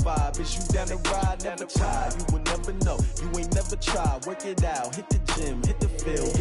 vibe. Is you down to ride? Never tired. You will never know. You ain't never tried. Work it out. Hit the gym. Hit the field.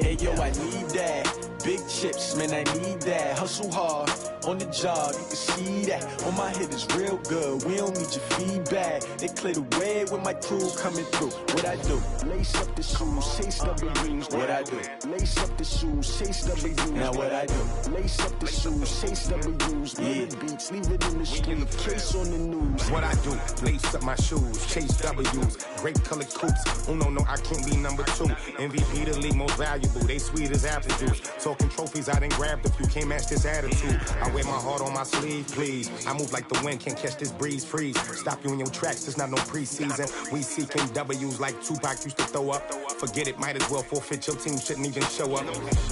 Hey, yo, I need that. Big chips, man, I need that. Hustle hard on the job. You can see that. On my head is real good. We don't need your feedback. They clear the way with my crew coming through. What I do? Lace up the shoes, chase W's. What I do? Lace up the shoes, chase W's. Now what I do? Lace up the shoes, chase W's. Yeah. Beats, leave it in the street, case on the news. What I do? Lace up my shoes, chase W's. Great colored coops. Oh no, I can't be number 2. MVP the league most valuable. They sweet as apple juice. Talking trophies, I done grabbed a few. Can't match this attitude. I wear my heart on my sleeve, please. I move like the wind, can't catch this breeze, freeze. Stop you in your tracks, it's not no preseason. We seeking W's like Tupac used to throw up. Forget it, might as well forfeit. Your team shouldn't even show up.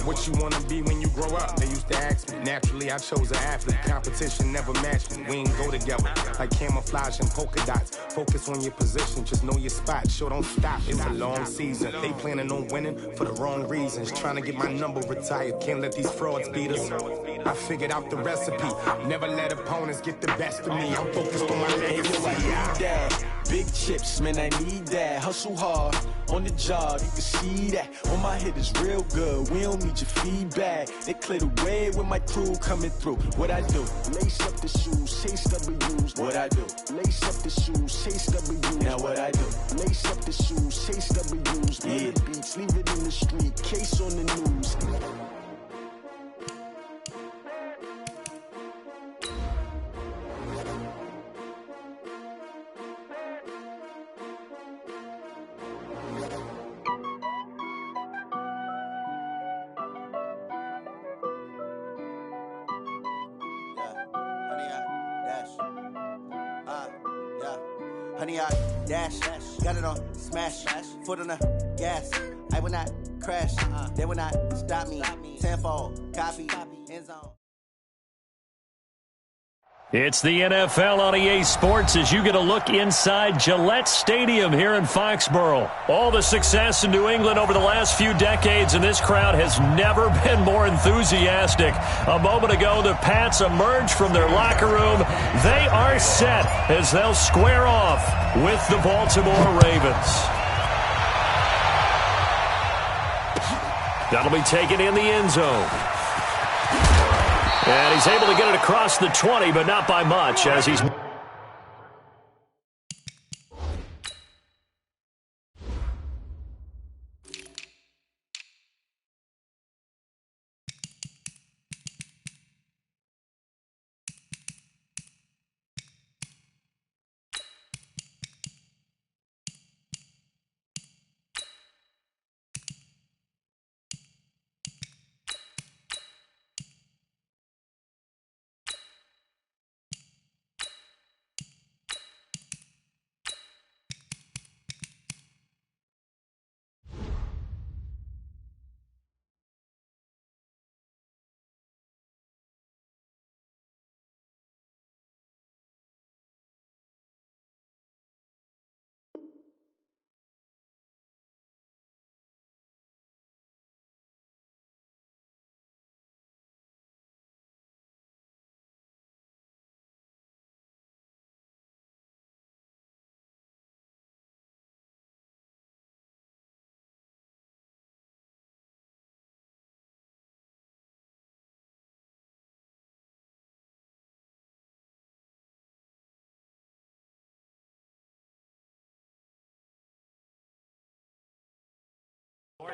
What you wanna be when you grow up? They used to ask me. Naturally, I chose an athlete. Competition never matched me. We ain't go together like camouflage and polka dots. Focus on your position, just know your spot. Sure, don't stop. It's a long season. They planning on winning for the wrong reasons. Trying to get my number retired. Can't let these frauds beat us. I figured out the recipe. Never let opponents get the best of me. I'm focused on my legacy. Big chips, man, I need that. Hustle hard on the job, you can see that. On my head is real good. We don't need your feedback. They clear the way with my crew coming through. What I do? Lace up the shoes, chase W's. What I do? Lace up the shoes, chase W's. Now what I do? Lace up the shoes, chase W's. Yeah. Beats, leave it in the street, case on the news. Honey, I dash, got it on smash, foot on the gas. I will not crash, they will not stop me. Tenfold, copy, end zone. It's the NFL on EA Sports as you get a look inside Gillette Stadium here in Foxborough. All the success in New England over the last few decades, and this crowd has never been more enthusiastic. A moment ago, the Pats emerged from their locker room. They are set as they'll square off with the Baltimore Ravens. That'll be taken in the end zone. And he's able to get it across the 20, but not by much as he's...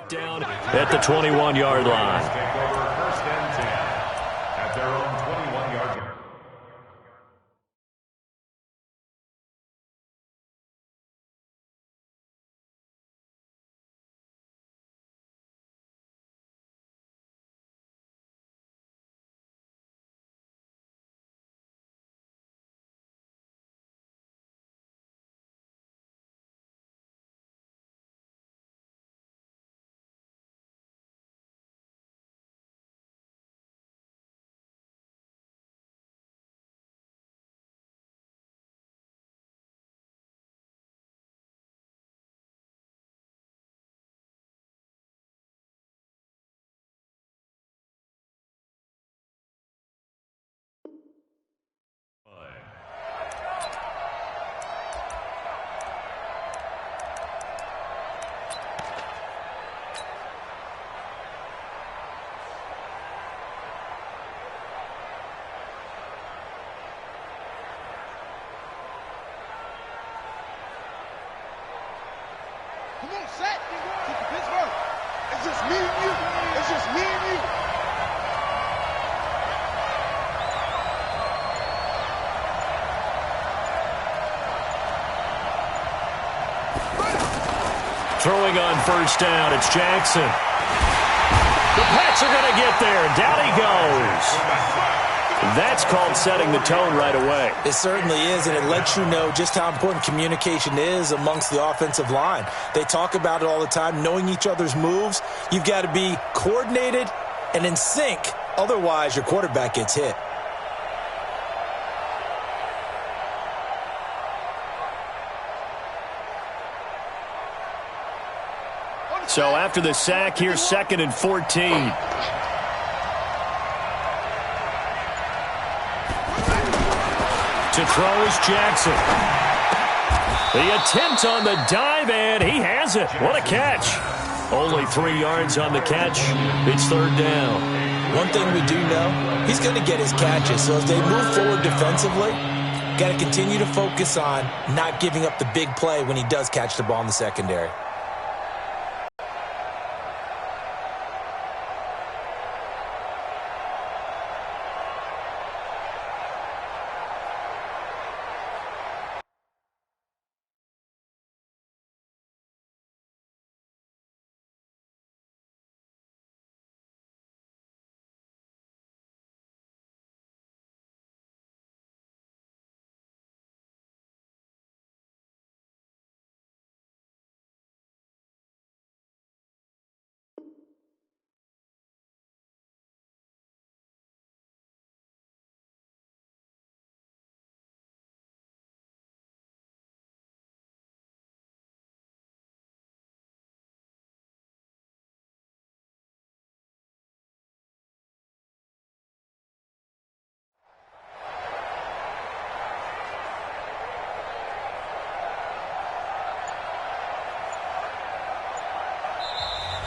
Down at the 21-yard line. Come on, set. Keep the Pittsburgh. It's just me and you. It's just me and you. Throwing on first down, it's Jackson. The Pats are going to get there. Down he goes. That's called setting the tone right away. It certainly is, and it lets you know just how important communication is amongst the offensive line. They talk about it all the time, knowing each other's moves. You've got to be coordinated and in sync. Otherwise, your quarterback gets hit. So after the sack, here's 2nd and 14. To throw is Jackson. The attempt on the dive, and he has it. What a catch. Only 3 yards on the catch. It's 3rd down. One thing we do know, he's going to get his catches. So as they move forward defensively, got to continue to focus on not giving up the big play when he does catch the ball in the secondary.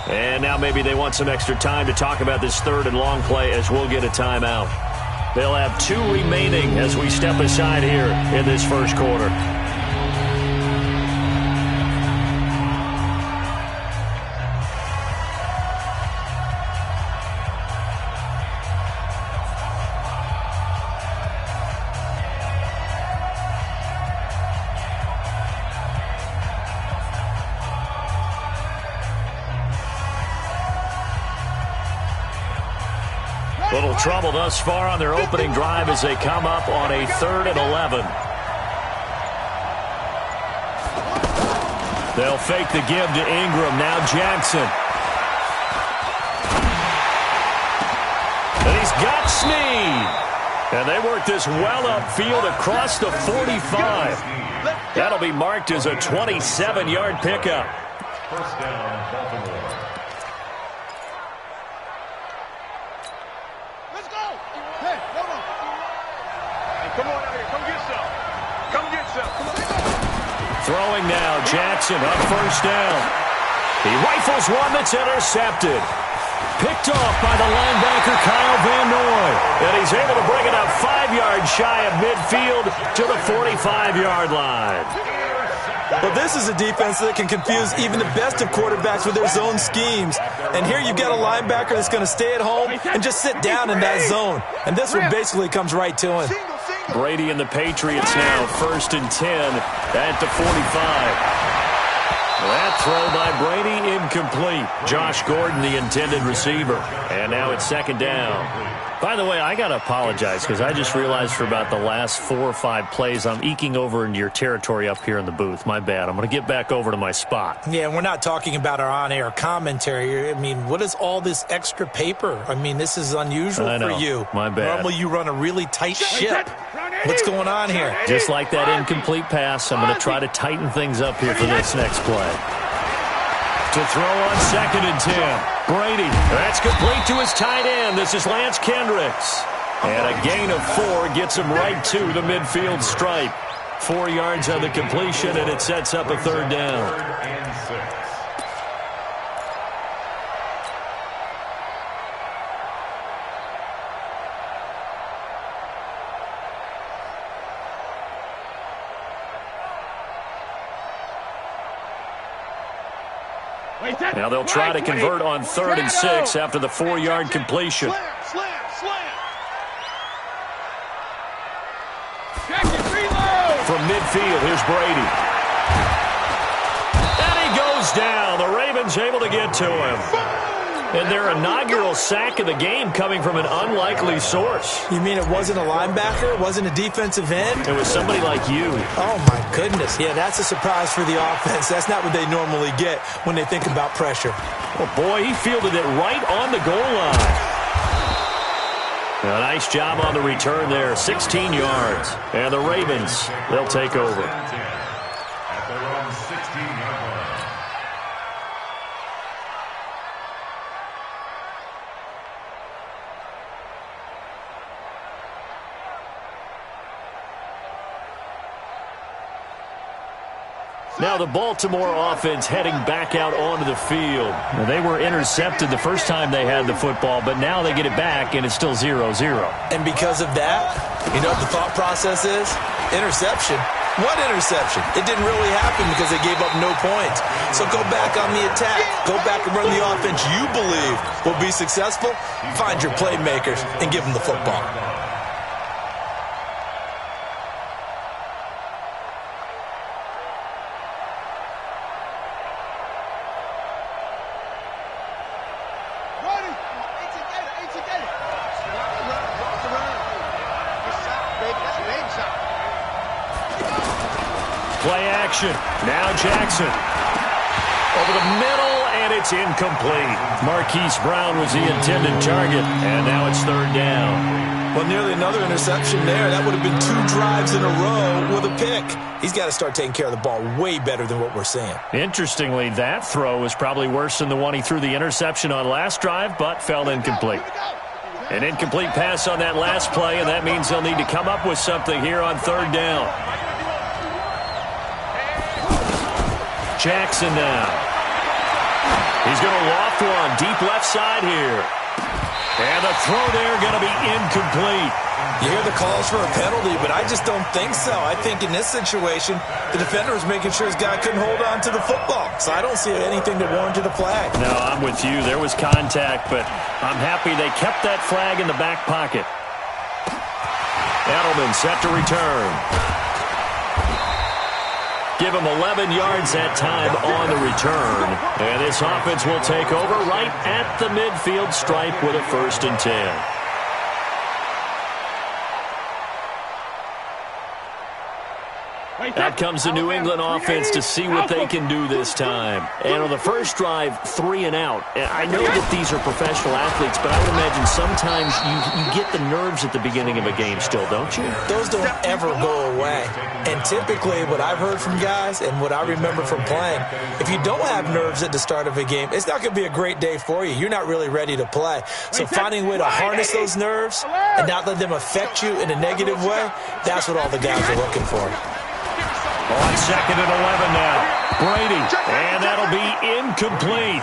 And now maybe they want some extra time to talk about this 3rd and long play as we'll get a timeout. They'll have 2 remaining as we step aside here in this first quarter. Little trouble thus far on their opening drive as they come up on a 3rd and 11. They'll fake the give to Ingram. Now Jackson. And he's got Snead. And they work this well upfield across the 45. That'll be marked as a 27-yard pickup. First down, Baltimore. Come on out here. Come get some. Come get some. Come on. Throwing now. Jackson on first down. He rifles one that's intercepted. Picked off by the linebacker Kyle Van Noy. And he's able to bring it up 5 yards shy of midfield to the 45-yard line. Well, this is a defense that can confuse even the best of quarterbacks with their zone schemes. And here you've got a linebacker that's going to stay at home and just sit down in that zone. And this one basically comes right to him. Brady and the Patriots now 1st and 10 at the 45. That throw by Brady incomplete. Josh Gordon, the intended receiver. And now it's 2nd down. By the way, I got to apologize because I just realized for about the last 4 or 5 plays, I'm eking over into your territory up here in the booth. My bad. I'm going to get back over to my spot. Yeah, we're not talking about our on-air commentary. I mean, what is all this extra paper? I mean, this is unusual for you. My bad. Normally you run a really tight ship. What's going on here? Just like that incomplete pass, I'm going to try to tighten things up here for this next play. To throw on 2nd and 10. Brady, that's complete to his tight end. This is Lance Kendricks. And a gain of 4 gets him right to the midfield stripe. 4 yards on the completion, and it sets up a 3rd down. 3rd and 6. Now they'll try to convert on 3rd and 6 after the 4-yard completion. From midfield, here's Brady. And he goes down. The Ravens able to get to him. And their inaugural sack of the game coming from an unlikely source. You mean it wasn't a linebacker? It wasn't a defensive end? It was somebody like you. Oh, my goodness. Yeah, that's a surprise for the offense. That's not what they normally get when they think about pressure. Well, boy, he fielded it right on the goal line. A nice job on the return there, 16 yards. And the Ravens, they'll take over. At their own 16-yard line. Now the Baltimore offense heading back out onto the field. Now, they were intercepted the first time they had the football, but now they get it back, and it's still 0-0. And because of that, you know what the thought process is? Interception. What interception? It didn't really happen because they gave up no points. So go back on the attack. Go back and run the offense you believe will be successful. Find your playmakers and give them the football. Play action. Now Jackson. Over the middle, and it's incomplete. Marquise Brown was the intended target, and now it's 3rd down. Well, nearly another interception there. That would have been 2 drives in a row with a pick. He's got to start taking care of the ball way better than what we're seeing. Interestingly, that throw was probably worse than the one he threw the interception on last drive, but fell incomplete. An incomplete pass on that last play, and that means they'll need to come up with something here on 3rd down. Jackson now. He's going to loft one deep left side here. And the throw there going to be incomplete. You hear the calls for a penalty, but I just don't think so. I think in this situation, the defender was making sure his guy couldn't hold on to the football. So I don't see anything that warranted a flag. No, I'm with you. There was contact, but I'm happy they kept that flag in the back pocket. Edelman set to return. Give him 11 yards that time on the return. And this offense will take over right at the midfield stripe with a 1st and 10. Out comes the New England offense to see what they can do this time. And on the first drive, 3 and out. I know that these are professional athletes, but I would imagine sometimes you get the nerves at the beginning of a game still, don't you? Those don't ever go away. And typically what I've heard from guys and what I remember from playing, if you don't have nerves at the start of a game, it's not going to be a great day for you. You're not really ready to play. So finding a way to harness those nerves and not let them affect you in a negative way, that's what all the guys are looking for. On 2nd and 11 now. Brady. And that'll be incomplete.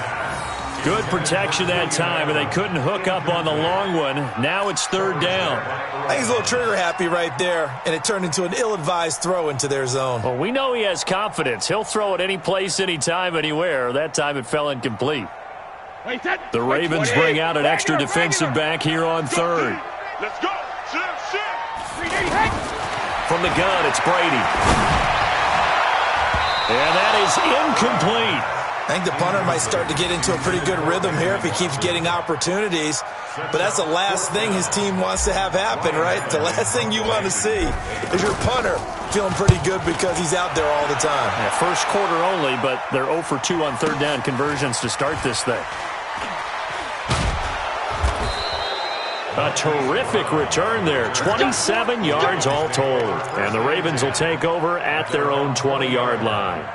Good protection that time, and they couldn't hook up on the long one. Now it's 3rd down. I think he's a little trigger happy right there, and it turned into an ill-advised throw into their zone. Well, we know he has confidence. He'll throw it any place, anytime, anywhere. That time it fell incomplete. The Ravens bring out an extra defensive back here on 3rd. Let's go. From the gun, it's Brady. And that is incomplete. I think the punter might start to get into a pretty good rhythm here if he keeps getting opportunities. But that's the last thing his team wants to have happen, right? The last thing you want to see is your punter feeling pretty good because he's out there all the time. Yeah, first quarter only, but they're 0 for 2 on 3rd down conversions to start this thing. A terrific return there. 27 yards all told. And the Ravens will take over at their own 20-yard line.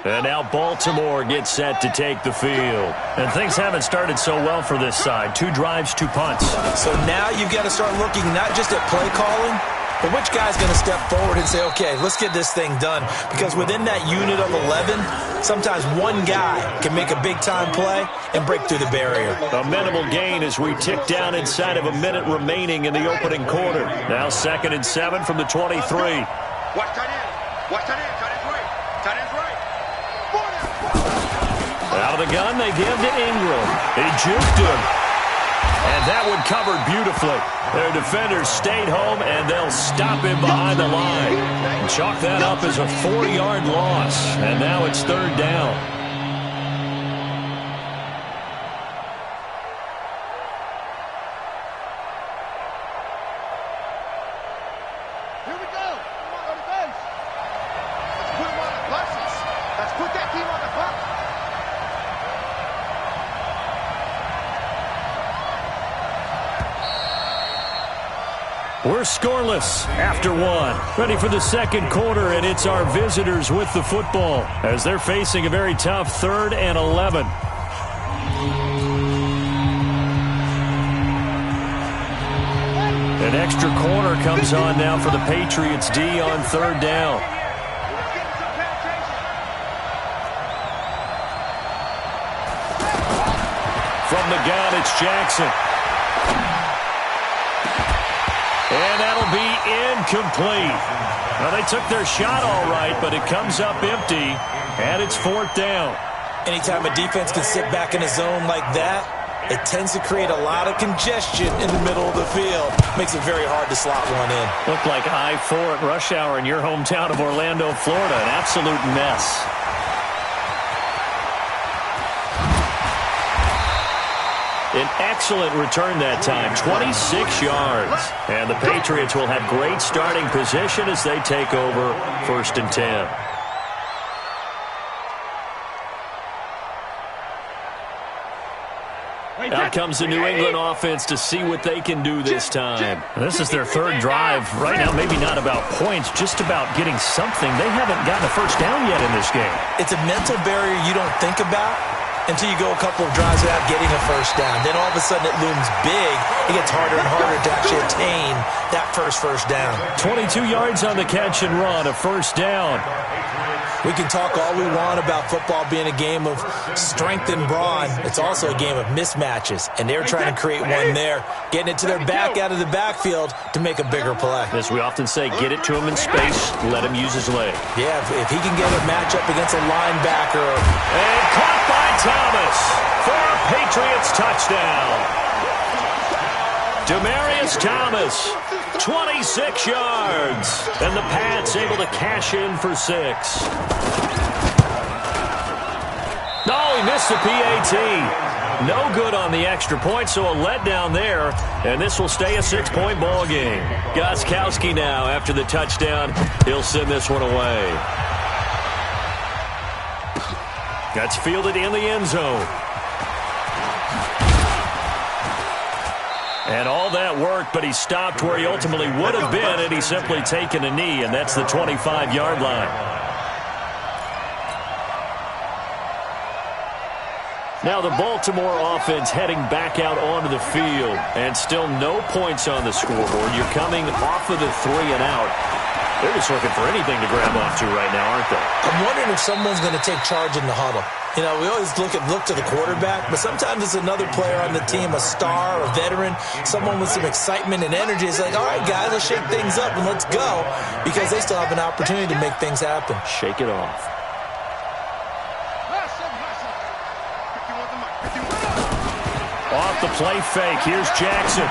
And now Baltimore gets set to take the field. And things haven't started so well for this side. 2 drives, 2 punts. So now you've got to start looking not just at play calling, But which guy's going to step forward and say, okay, let's get this thing done? Because within that unit of 11, sometimes one guy can make a big-time play and break through the barrier. A minimal gain as we tick down inside of a minute remaining in the opening quarter. Now 2nd and 7 from the 23. Watch tight end. Watch tight end. Tight end's right. Tight end's right. Out of the gun, they give to Ingram. He juked him. And that one covered beautifully. Their defenders stayed home, and they'll stop him behind the line. Chalk that up as a 4-yard loss, and now it's 3rd down. Here we go. On the bench. Let's put him on the buses. Let's put that team on the bus. We're scoreless after 1. Ready for the 2nd quarter, and it's our visitors with the football as they're facing a very tough 3rd and 11. An extra corner comes on now for the Patriots D on 3rd down. From the gun, it's Jackson. And that'll be incomplete. Well, they took their shot all right, but it comes up empty, and it's 4th down. Anytime a defense can sit back in a zone like that, it tends to create a lot of congestion in the middle of the field. Makes it very hard to slot one in. Looked like I-4 at rush hour in your hometown of Orlando, Florida. An absolute mess. An excellent return that time, 26 yards. And the Patriots will have great starting position as they take over 1st and 10. Out comes the New England offense to see what they can do this time. This is their 3rd drive. Right now, maybe not about points, just about getting something. They haven't gotten a first down yet in this game. It's a mental barrier you don't think about until you go a couple of drives without getting a first down. Then all of a sudden it looms big. It gets harder and harder to actually attain that first down. 22 yards on the catch and run, a 1st down. We can talk all we want about football being a game of strength and brawn. It's also a game of mismatches, and they're trying to create one there, getting it to their back out of the backfield to make a bigger play. As we often say, get it to him in space, let him use his leg. Yeah, if he can get a matchup against a linebacker. And caught by Thomas for a Patriots touchdown. Demaryius Thomas, 26 yards. And the Pats able to cash in for 6. No, he missed the PAT. No good on the extra point, so a letdown there. And this will stay a 6-point ball game. Gostkowski now after the touchdown. He'll send this one away. That's fielded in the end zone. And all that worked, but he stopped where he ultimately would have been, and he's simply taken a knee, and that's the 25-yard line. Now the Baltimore offense heading back out onto the field, and still no points on the scoreboard. You're coming off of the 3 and out. They're just looking for anything to grab onto right now, aren't they? I'm wondering if someone's going to take charge in the huddle. You know, we always look to the quarterback, but sometimes it's another player on the team, a star, a veteran, someone with some excitement and energy. It's like, all right, guys, let's shake things up and let's go, because they still have an opportunity to make things happen. Shake it off. Off the play fake, here's Jackson.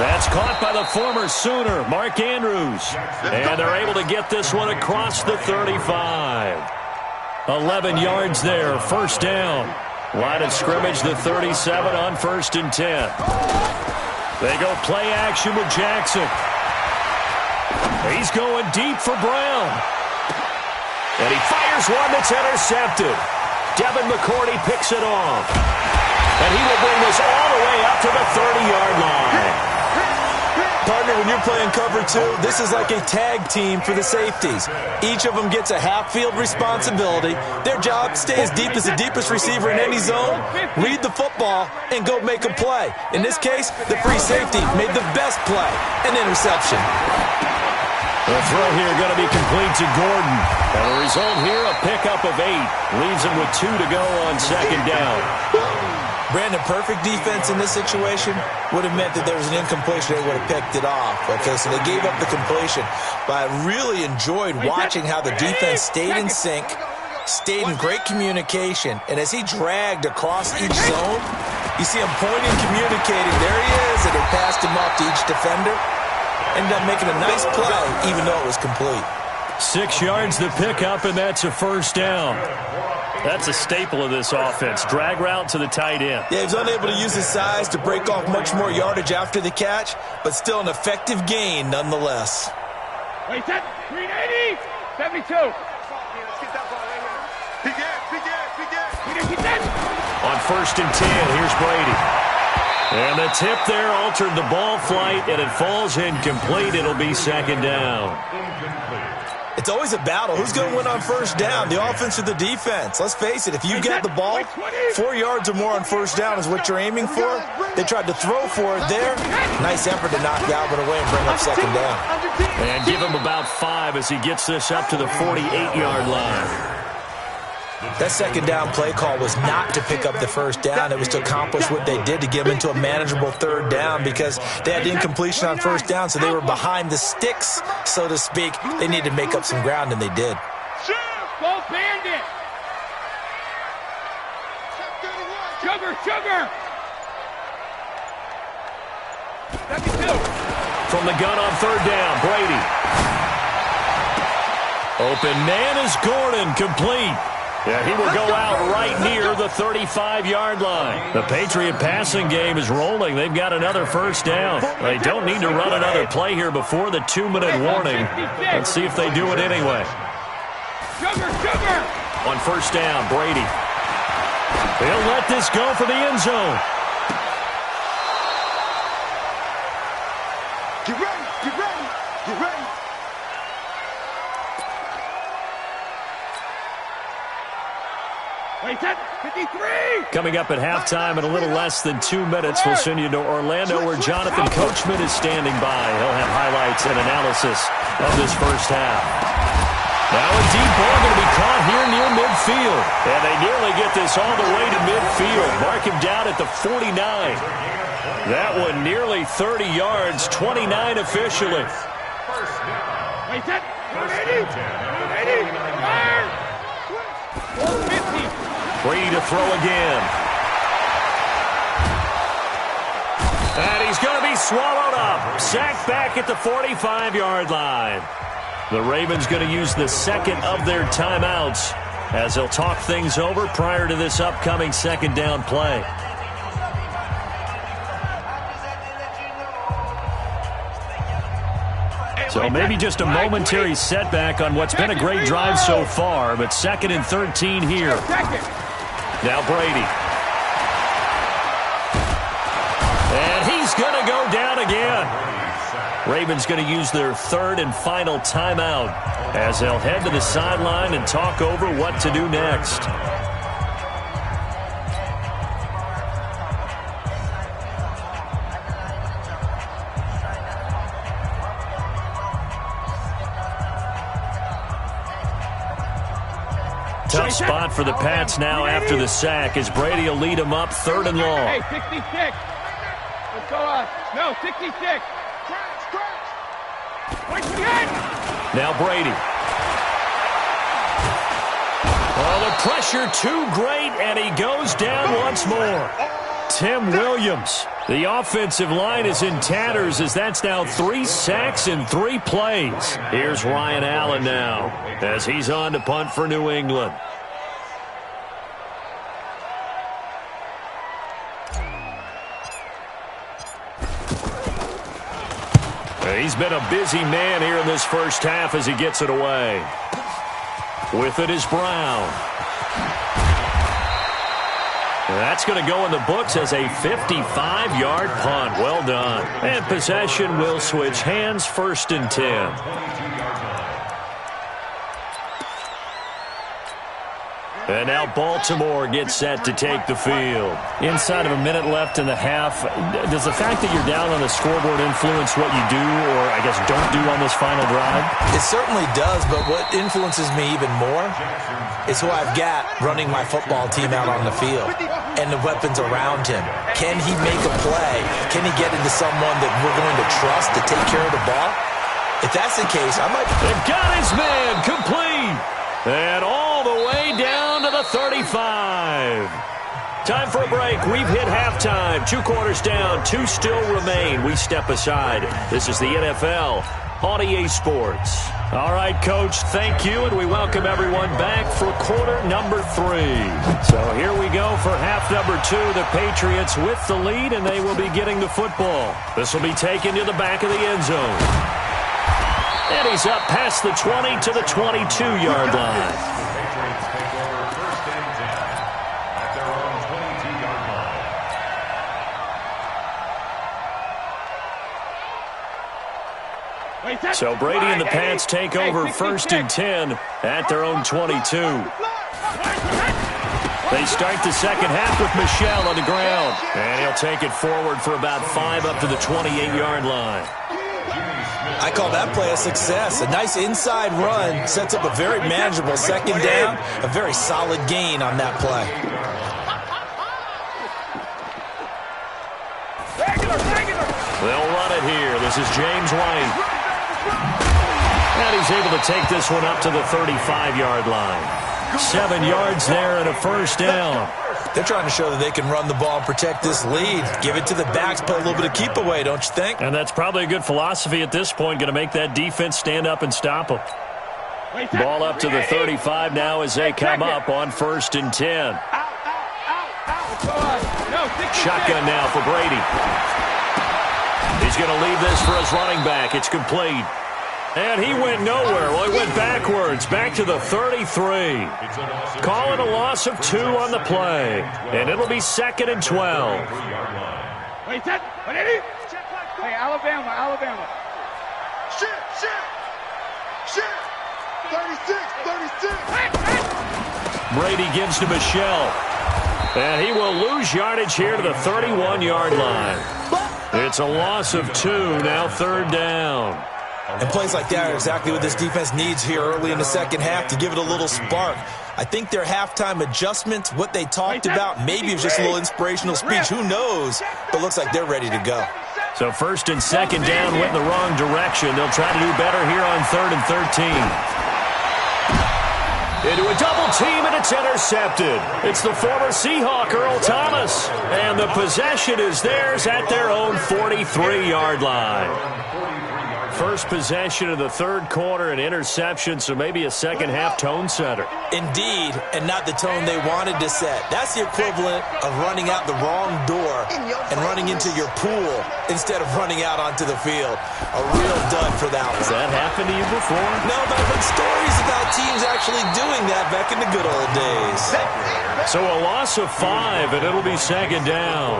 That's caught by the former Sooner, Mark Andrews. And they're able to get this one across the 35. 11 yards there, 1st down. Line of scrimmage, the 37 on 1st and 10. They go play action with Jackson. He's going deep for Brown. And he fires one that's intercepted. Devin McCourty picks it off. And he will bring this all the way up to the 30-yard line. Partner, when you're playing cover two, this is like a tag team for the safeties. Each of them gets a half-field responsibility. Their job, stay as deep as the deepest receiver in any zone, read the football, and go make a play. In this case, the free safety made the best play, an interception. The throw here going to be complete to Gordon. And the result here, a pickup of 8. Leaves him with 2 to go on second down. Brandon, perfect defense in this situation would have meant that there was an incompletion. They would have picked it off. Okay, so they gave up the completion. But I really enjoyed watching how the defense stayed in sync, stayed in great communication. And as he dragged across each zone, you see him pointing, communicating. There he is, and they passed him off to each defender. Ended up making a nice play, even though it was complete. 6 yards the pickup, and that's a first down. That's a staple of this offense. Drag route to the tight end. Yeah, he was unable to use his size to break off much more yardage after the catch, but still an effective gain nonetheless. Wait, set. 380. 72. On first and 10, here's Brady. And the tip there altered the ball flight, and it falls incomplete. It'll be second down. It's always a battle. Who's going to win on first down, the offense or the defense? Let's face it, if you get the ball, 4 yards or more on first down is what you're aiming for. They tried to throw for it there. Nice effort to knock Galvin away and bring up second down. And give him about 5 as he gets this up to the 48-yard line. That second down play call was not to pick up the first down. It was to accomplish what they did, to get them into a manageable third down, because they had incompletion on first down, so they were behind the sticks, so to speak. They needed to make up some ground, and they did. Go Bandit. Sugar. 72. From the gun on third down, Brady. Open man is Gordon, complete. Yeah, he will go out right near the 35-yard line. The Patriot passing game is rolling. They've got another first down. They don't need to run another play here before the 2-minute warning. Let's see if they do it anyway. Sugar. On first down, Brady. They'll let this go for the end zone. Get ready. Wait, set. 53. Coming up at halftime in a little less than 2 minutes, we'll send you to Orlando where Jonathan Coachman is standing by. He'll have highlights and analysis of this first half. Now a deep ball going to be caught here near midfield. And they nearly get this all the way to midfield. Mark him down at the 49. That one nearly 30 yards, 29 officially. Wait, set. 180. Fire. 450. Brady to throw again. And he's going to be swallowed up. Sacked back at the 45-yard line. The Ravens going to use the second of their timeouts as they'll talk things over prior to this upcoming second down play. So maybe just a momentary setback on what's been a great drive so far, but second and 13 here. Now Brady. And he's going to go down again. Ravens going to use their third and final timeout as they'll head to the sideline and talk over what to do next. Tough spot for the Pats now after the sack as Brady will lead them up third and long. Hey, 66. Let's go up. No, 66. Now Brady. Oh, the pressure too great, and he goes down once more. Tim Williams. The offensive line is in tatters as that's now 3 sacks in 3 plays. Here's Ryan Allen now as he's on to punt for New England. He's been a busy man here in this first half as he gets it away. With it is Brown. That's going to go in the books as a 55-yard punt. Well done. And possession will switch hands, 1st and 10. And now Baltimore gets set to take the field. Inside of a minute left in the half, does the fact that you're down on the scoreboard influence what you do or, I guess, don't do on this final drive? It certainly does, but what influences me even more is who I've got running my football team out on the field and the weapons around him. Can he make a play? Can he get into someone that we're going to trust to take care of the ball? If that's the case, I might... They've got his man complete. And all the way down to the 35. Time for a break. We've hit halftime. 2 quarters down. 2 still remain. We step aside. This is the NFL on EA Sports. All right, Coach, thank you, and we welcome everyone back for quarter number 3. So here we go for half number 2. The Patriots with the lead, and they will be getting the football. This will be taken to the back of the end zone. And he's up past the 20 to the 22-yard line. Patriots take over 1st and 10 at their own 22-yard line. So Brady and the Pats take over 1st and 10 at their own 22. They start the second half with Michel on the ground. And he'll take it forward for about 5 up to the 28-yard line. I call that play a success. A nice inside run sets up a very manageable second down, a very solid gain on that play. They'll run it here. This is James White. And he's able to take this one up to the 35-yard line. 7 yards there and a 1st down. They're trying to show that they can run the ball and protect this lead. Give it to the backs, play a little bit of keep away, don't you think? And that's probably a good philosophy at this point, going to make that defense stand up and stop them. Ball up to the 35 now as they come up on 1st and 10. Shotgun now for Brady. He's going to leave this for his running back. It's complete. And he went nowhere. Well, he went backwards, back to the 33. Call it a loss of 2 on the play. And it'll be 2nd and 12. Hey, Alabama. Shit. 36. Brady gives to Michel. And he will lose yardage here to the 31-yard line. It's a loss of 2, now 3rd down. And plays like that are exactly what this defense needs here early in the second half to give it a little spark. I think their halftime adjustments, what they talked about, maybe it was just a little inspirational speech. Who knows? But looks like they're ready to go. So 1st and 2nd down went in the wrong direction. They'll try to do better here on 3rd and 13. Into a double team, and it's intercepted. It's the former Seahawk, Earl Thomas. And the possession is theirs at their own 43-yard line. First possession of the 3rd quarter, an interception, so maybe a second-half tone setter. Indeed, and not the tone they wanted to set. That's the equivalent of running out the wrong door and running into your pool instead of running out onto the field. A real dud for that one. Has that happened to you before? No, but I've heard stories about teams actually doing that back in the good old days. So a loss of 5, and it'll be 2nd down.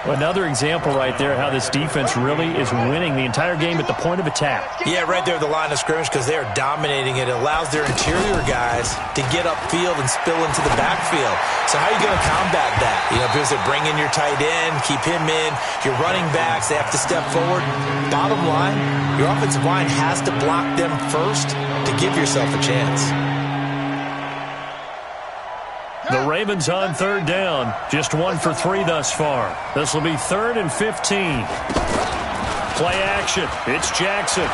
Another example right there how this defense really is winning the entire game at the point of attack. Yeah, right there at the line of scrimmage because they are dominating it. It allows their interior guys to get upfield and spill into the backfield. So how are you going to combat that? You know, because they bring in your tight end, keep him in, your running backs, they have to step forward. Bottom line, your offensive line has to block them first to give yourself a chance. The Ravens on 3rd down. Just 1 for 3 thus far. This will be 3rd and 15. Play action. It's Jackson.